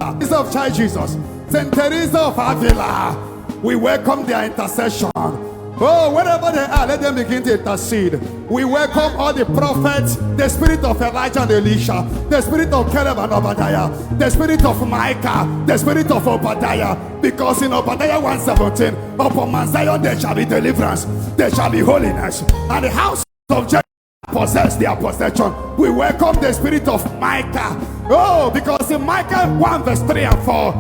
Teresa of Child Jesus, Saint Teresa of Avila, we welcome their intercession. Oh, wherever they are, let them begin to intercede. We welcome all the prophets, the spirit of Elijah and Elisha, the spirit of Caleb and Obadiah, the spirit of Micah, the spirit of Obadiah. Because in Obadiah 1:17, upon Mount Zion there shall be deliverance, there shall be holiness, and the house of Jacob possess their possession. We welcome the spirit of Micah. Oh, because in Micah 1:3-4,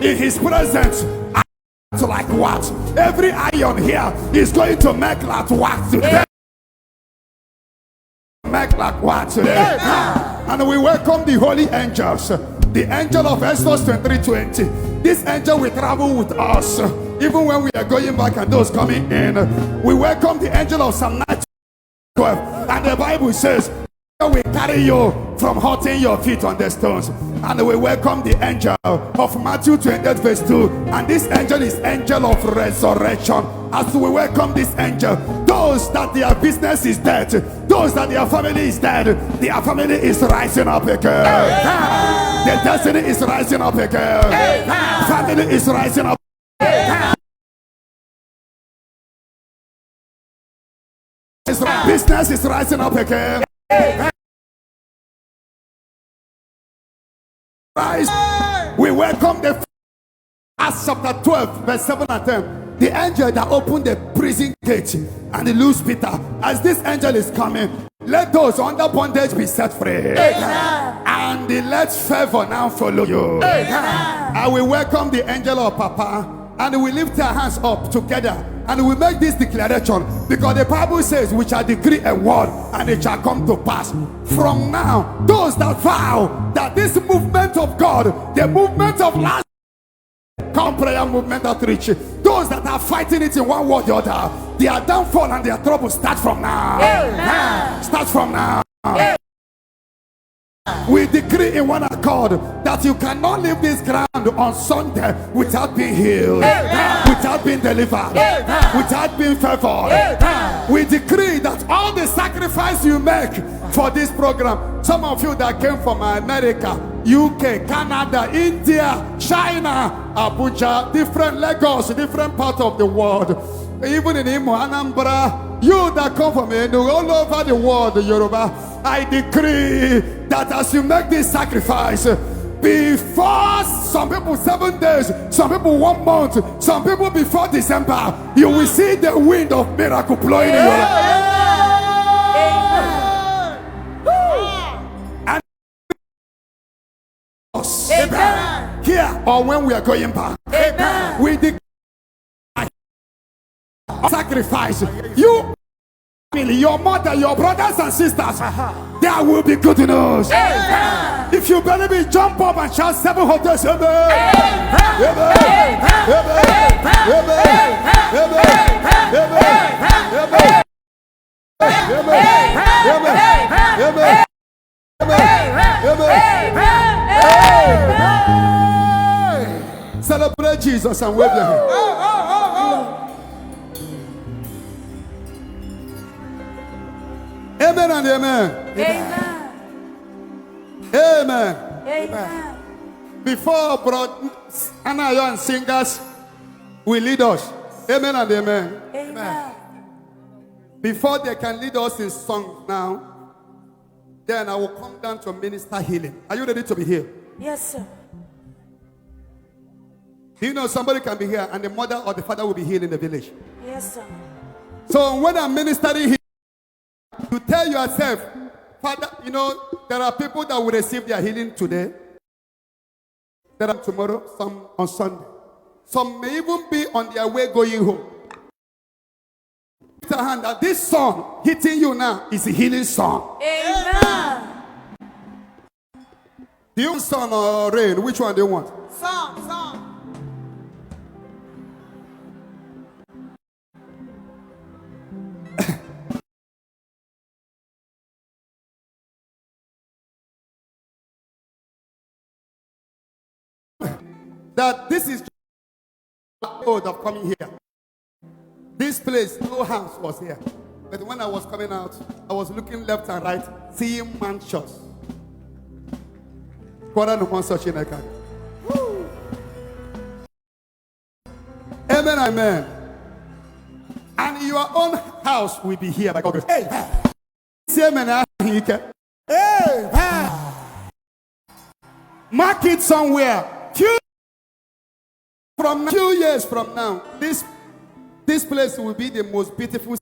in his presence, like what? Every iron here is going to make like what today? Make like what today? And we welcome the holy angels. The angel of Exodus 23:20. This angel will travel with us even when we are going back and those coming in. We welcome the angel of Psalm 9:12. And the Bible says, we carry you from hurting your feet on the stones. And we welcome the angel of Matthew 28:2. And this angel is angel of resurrection. As we welcome this angel, those that their business is dead, those that their family is dead, their family is rising up again. Their destiny is rising up again. Family is rising up. Business is rising up again. We welcome the Acts chapter 12:7-10. The angel that opened the prison gate and loose Peter. As this angel is coming, let those under bondage be set free. And let favor now follow you. I will welcome the angel of Papa, and we lift our hands up together and we make this declaration, because the Bible says we shall decree a word and it shall come to pass. From now, those that vow that this movement of God, the movement of last come prayer movement outreach, those that are fighting it in one word or the other, their downfall and their trouble start from now. Start from now. We decree in one accord that you cannot leave this ground on Sunday without being healed, without being delivered, without being favored. We decree that all the sacrifice you make for this program, some of you that came from America, UK, Canada, India, China, Abuja, different Lagos, different parts of the world, even in Imo, Anambra, you that come from all over the world, Yoruba, I decree that as you make this sacrifice, before some people 7 days, some people 1 month, some people before December, you will see the wind of miracle blowing in your life. And here or when we are going back, we declare sacrifice. You, your mother, your brothers and sisters, there will be good news. If you believe it, jump up and shout 7 hottest. Celebrate Jesus and wave your hand. Amen and amen. Amen. Amen. Amen. Before Anna and singers will lead us. Amen and amen. Amen. Before they can lead us in song now, then I will come down to minister healing. Are you ready to be healed? Yes, sir. Do you know somebody can be here and the mother or the father will be healed in the village? Yes, sir. So when I'm ministering healing, you tell yourself, Father, you know, there are people that will receive their healing today. There are tomorrow, some on Sunday. Some may even be on their way going home. Put a hand that this song hitting you now is a healing song. Amen. Do you want sun or rain? Which one do you want? Song. That this is old of coming here. This place, no house was here. But when I was coming out, I was looking left and right, seeing mansions. Amen, amen. And your own house will be here by God. Hey, mark it somewhere. Few years from now, this place will be the most beautiful,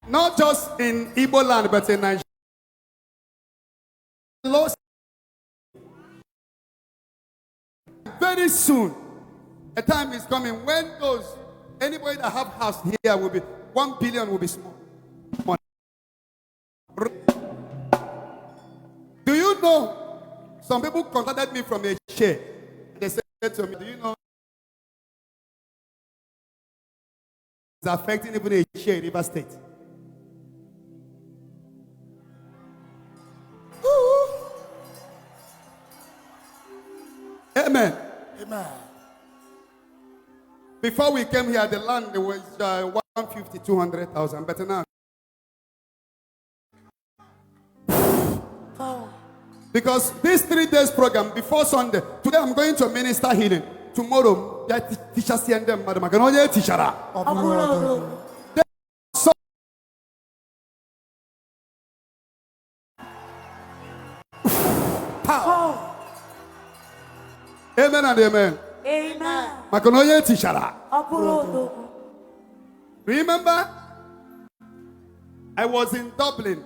not just in Igbo land, but in Nigeria. Very soon, a time is coming when anybody that have house here will be 1 billion will be small. Do you know? Some people contacted me from a chair. They said to me, "Do you know it's affecting even a chair in River State?" Amen. Amen. Before we came here, the land was 150, 200,000. But now, because this 3 days program before Sunday, today I'm going to minister healing. Tomorrow, that teacher send them, madam. I can only teacher. Amen and amen. Amen. Makonoye tishara. Remember, I was in Dublin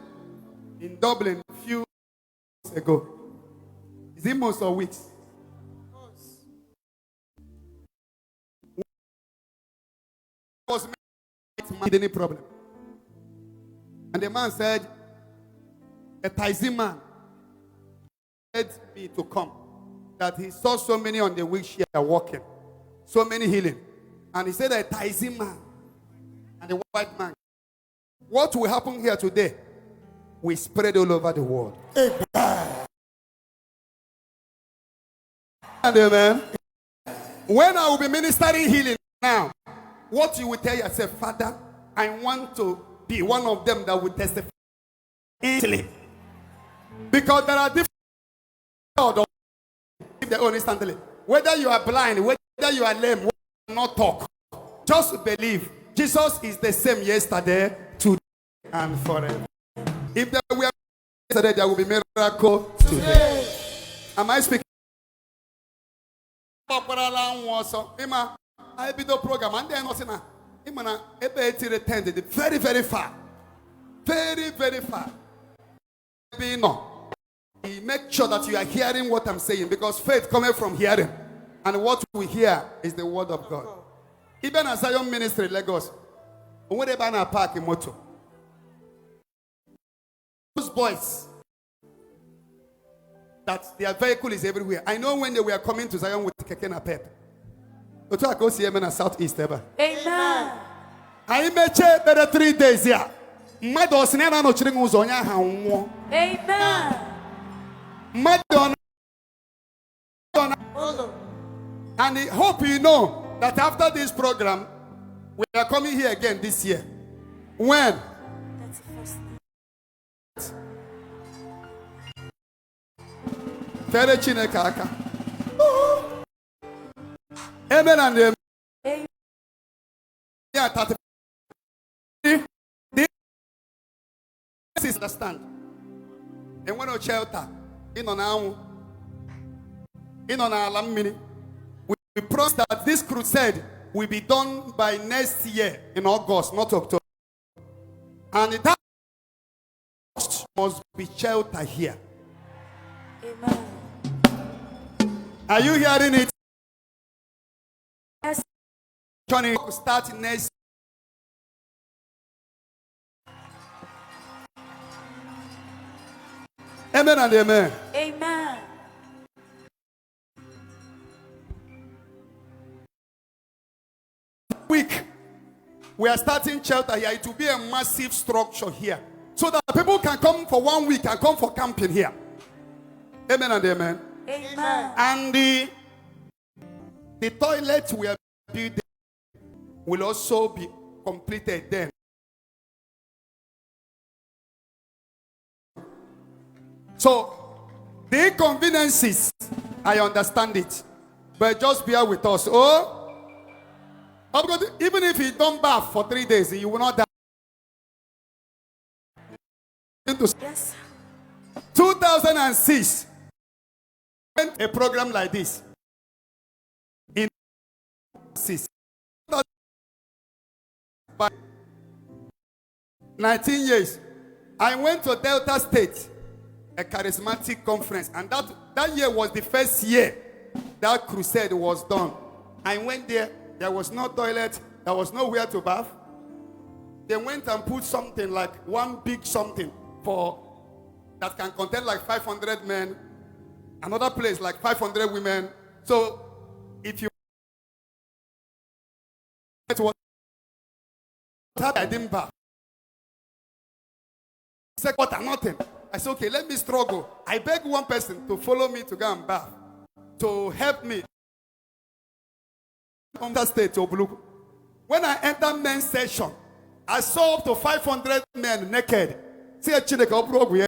a few weeks ago. Is it months or weeks? Was any problem? And the man said, a Thai man said me to come. That he saw so many on the wheelchair walking, so many healing. And he said, a Thai man and a white man. What will happen here today? We spread all over the world. Amen. And amen. When I will be ministering healing now, what you will tell yourself, Father, I want to be one of them that will testify instantly. Because there are different their own instantly. Whether you are blind, whether you are lame, whether you not talk, just believe Jesus is the same yesterday, today, and forever. If there were yesterday, there will be miracle today. Am I speaking? I be the program and then very, very far. Very, very far. Make sure that you are hearing what I'm saying, because faith comes from hearing, and what we hear is the word of God. Even as Zion Ministry Lagos, when they ban a park in motor, those boys that their vehicle is everywhere. I know when they were coming to Zion with Keke na Pep. Otu I go see them in Southeast ever. Amen. I may check better 3 days here. My dos never no children was on your Amen. And I hope you know that after this program, we are coming here again this year. When? That's the first thing. Tere Chinekaka. Amen and amen. Amen. Yeah, this is understand. And when we shelter, in on our lamini, we promise that this crusade will be done by next year in August, not October. And that must be shelter here. Amen. Are you hearing it? Yes. Johnny, start next. Amen and amen. Amen. Week, we are starting shelter here. It will be a massive structure here, so that people can come for 1 week and come for camping here. Amen and amen. Amen. And the toilet we are building will also be completed then. So The inconveniences, I understand it. But just bear with us. Oh, because even if you don't bath for 3 days, you will not die. Yes. 2006, a program like this. In 6. 19 years, I went to Delta State, a charismatic conference, and that year was the first year that crusade was done. I went there. There was no toilet. There was nowhere to bath. They went and put something like one big something for that can contain like 500 men. Another place like 500 women. So if you I didn't bath. Second quarter, nothing. I said, okay, let me struggle. I begged one person to follow me to go and bath, to help me. When I entered men's session, I saw up to 500 men naked. See a chineke obrogu here.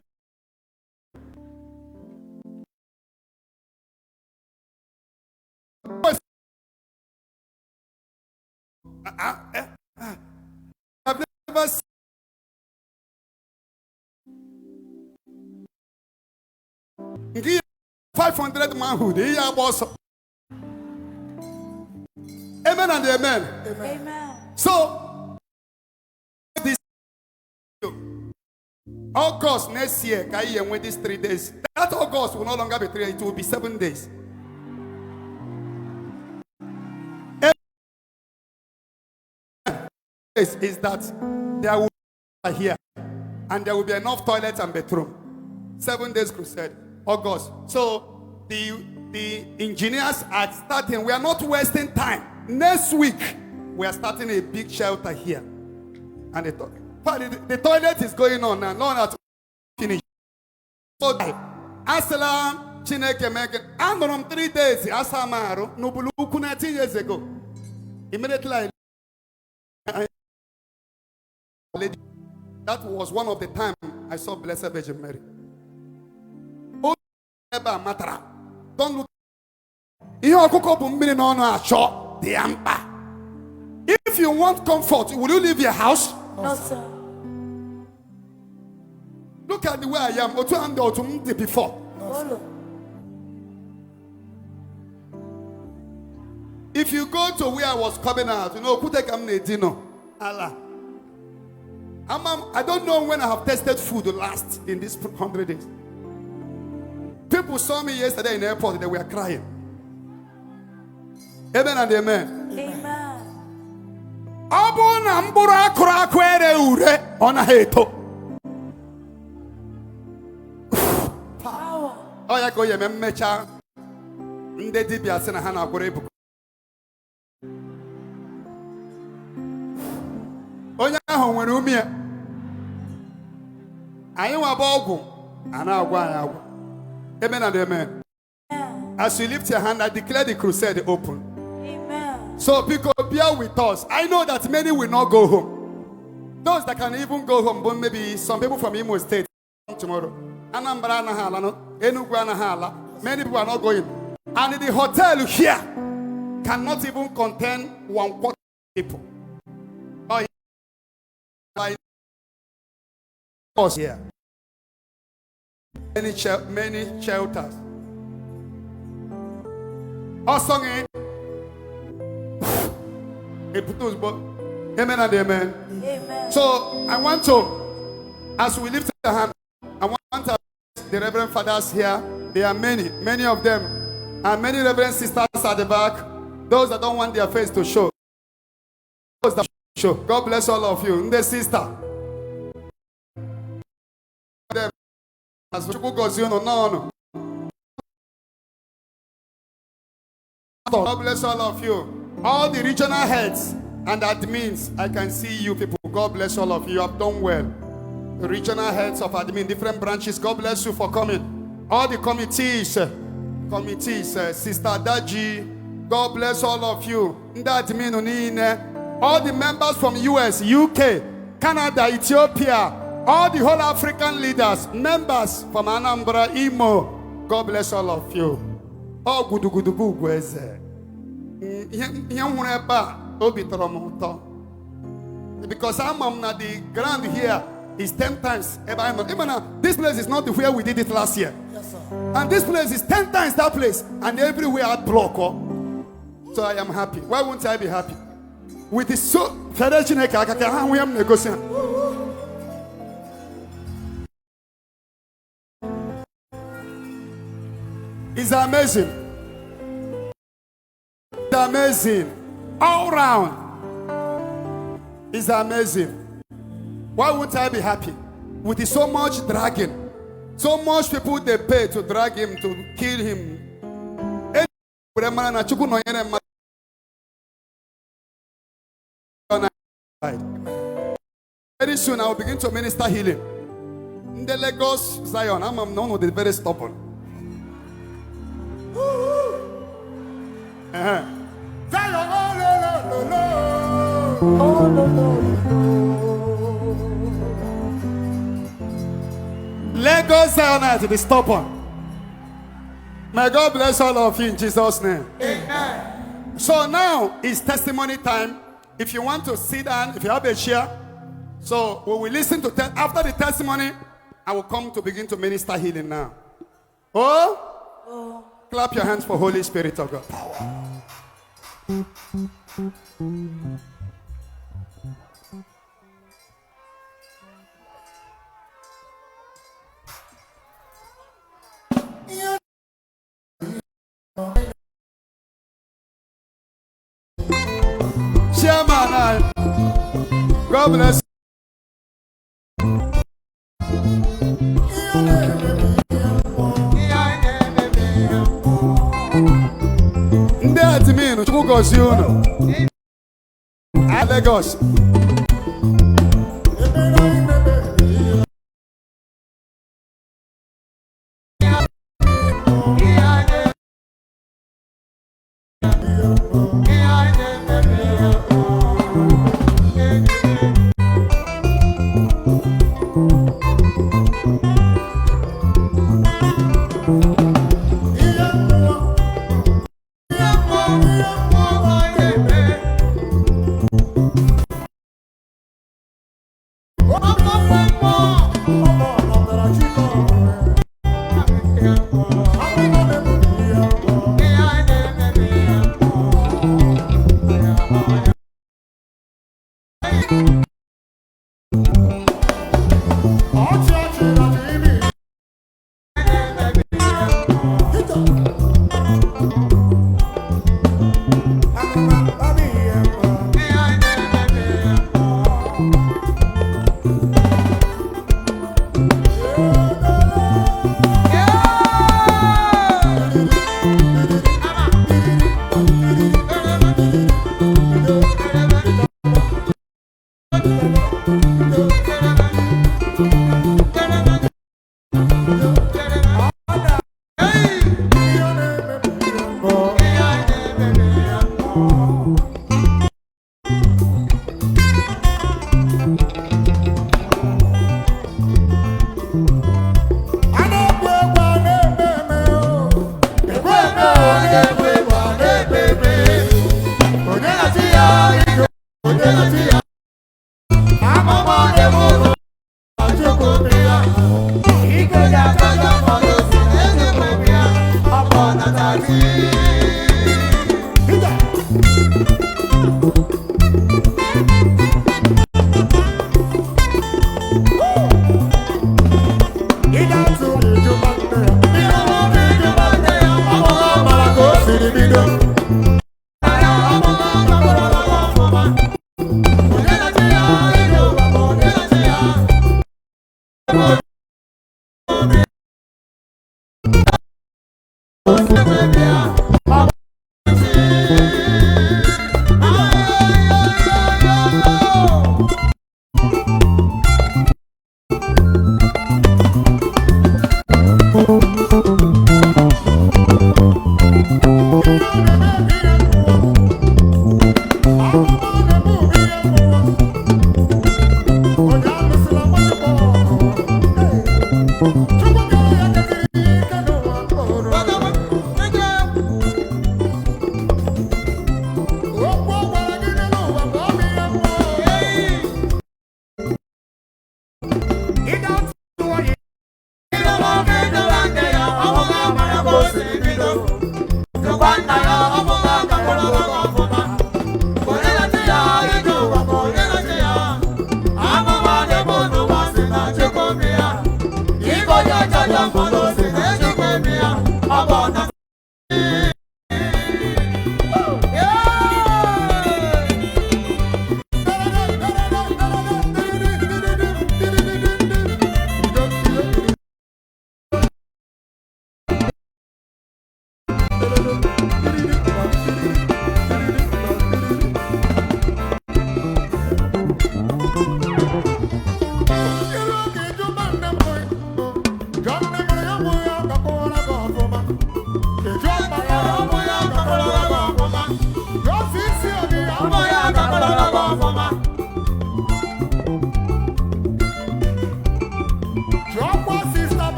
I've never seen 500 manhood. Amen and amen. Amen. So, this August next year, when these 3 days, that August will no longer be 3 days, it will be 7 days. Is that there will be here and there will be enough toilets and bathroom. 7 days crusade, August. So the engineers are starting. We are not wasting time. Next week we are starting a big shelter here, and the toilet is going on now. Not at finish. So Assalam Chineke Megan. And on 3 days, Asamaru Nubuluku 19 years ago. Immediately. That was one of the time I saw Blessed Virgin Mary. Oh, don't look. If you want comfort, will you leave your house? No, sir. Look at the way I am. Before. Follow. If you go to where I was coming out, Allah. I don't know when I have tasted food last in these 100 days. People saw me yesterday in the airport, they were crying. Amen and amen. Amen. Power. Oh, yeah, go here, mecha. Ndedi bi asena hana agwara Ebuka. Onye ahụ nwere ume. Anyị nwa ba ọgwụ, ana agwa anyị agwa. Amen and amen. As you lift your hand, I declare the crusade open. Amen. So people, bear with us. I know that many will not go home. Those that can even go home, but maybe some people from Imo State tomorrow. Anambra Nahala, Enugu Nahala. Many people are not going. And the hotel here cannot even contain 1/4 people. Oh, yeah. Here. Many shelters. Also, amen and amen. Amen. So I want to, as we lift our hand, I want to the Reverend Fathers here. There are many of them, and many Reverend Sisters at the back. Those that don't want their face to show. Those that show. God bless all of you. The sister. No. God bless all of you. All the regional heads and admins, I can see you people. God bless all of you. You have done well. The regional heads of admin, different branches. God bless you for coming. All the committees, Sister Daji. God bless all of you. All the members from US, UK, Canada, Ethiopia. All the whole African leaders, members from Anambra, Imo, God bless all of you. Oh, gudu bugweze. Because I'm not the ground here is 10 times. This place is not the way we did it last year. Yes, sir. And this place is 10 times that place. And everywhere I block. So I am happy. Why won't I be happy? With the so federation, we am negotiating. It's amazing. It's amazing. All round. It's amazing. Why won't I be happy? With the so much dragging. So much people they pay to drag him, to kill him. Very soon I will begin to minister healing. In the Lagos, Zion, I'm known with the very stubborn. Zion, Oh, no, no. Lagos, Zion, to be stubborn. May God bless all of you in Jesus' name. Amen. So now it's testimony time. If you want to sit down, if you have a chair, so we will listen to after the testimony. I will come to begin to minister healing now. Oh, clap your hands for Holy Spirit of God. Chairman, God bless. Lagos.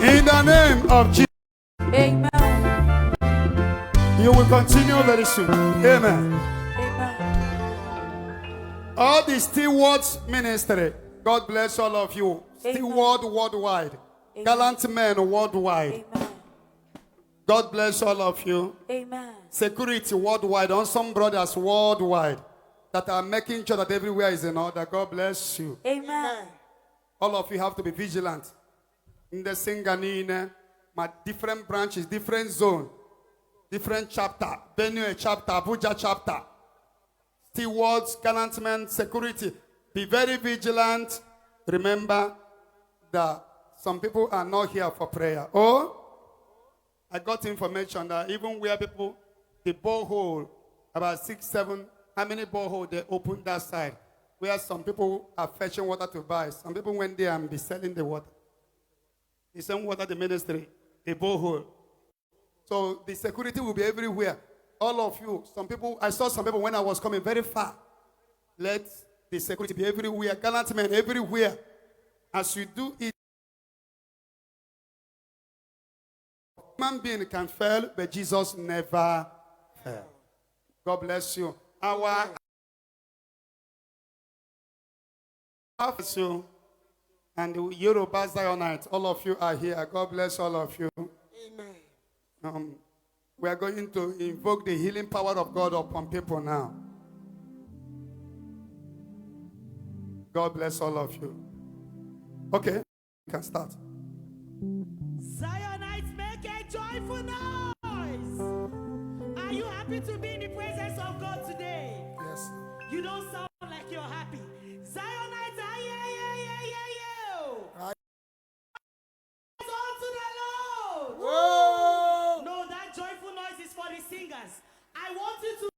In the name of Jesus. Amen. You will continue very soon. Amen. Amen. All the stewards ministry, God bless all of you. Steward worldwide. Amen. Gallant men worldwide. Amen. God bless all of you. Amen. Security worldwide. On some brothers worldwide that are making sure that everywhere is in order. God bless you. Amen. All of you have to be vigilant. In the Singanine, my different branches, different zone, different chapter, Benue chapter, Abuja chapter, stewards, gallant men, security. Be very vigilant. Remember that some people are not here for prayer. Oh, I got information that even where people, the borehole, about 6, 7, how many borehole they opened that side, where some people are fetching water to buy. Some people went there and be selling the water. The same water, the ministry, the borehole. So the security will be everywhere. All of you, some people, I saw some people when I was coming very far. Let the security be everywhere. Gallant men everywhere. As you do it, human being can fail, but Jesus never failed. God bless you. Our you and the Yoruba Zionites, all of you are here. God bless all of you. Amen. We are going to invoke the healing power of God upon people now. God bless all of you. Okay, you can start. Zionites, make a joyful noise. Are you happy to be in the presence of God today? Yes. You don't sound like you're happy. Zionites, unto the Lord. Whoa. No, that joyful noise is for the singers. I want you to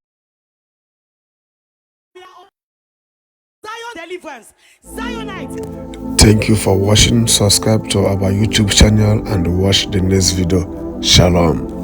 Zion deliverance. Zionite. Thank you for watching. Subscribe to our YouTube channel and watch the next video. Shalom.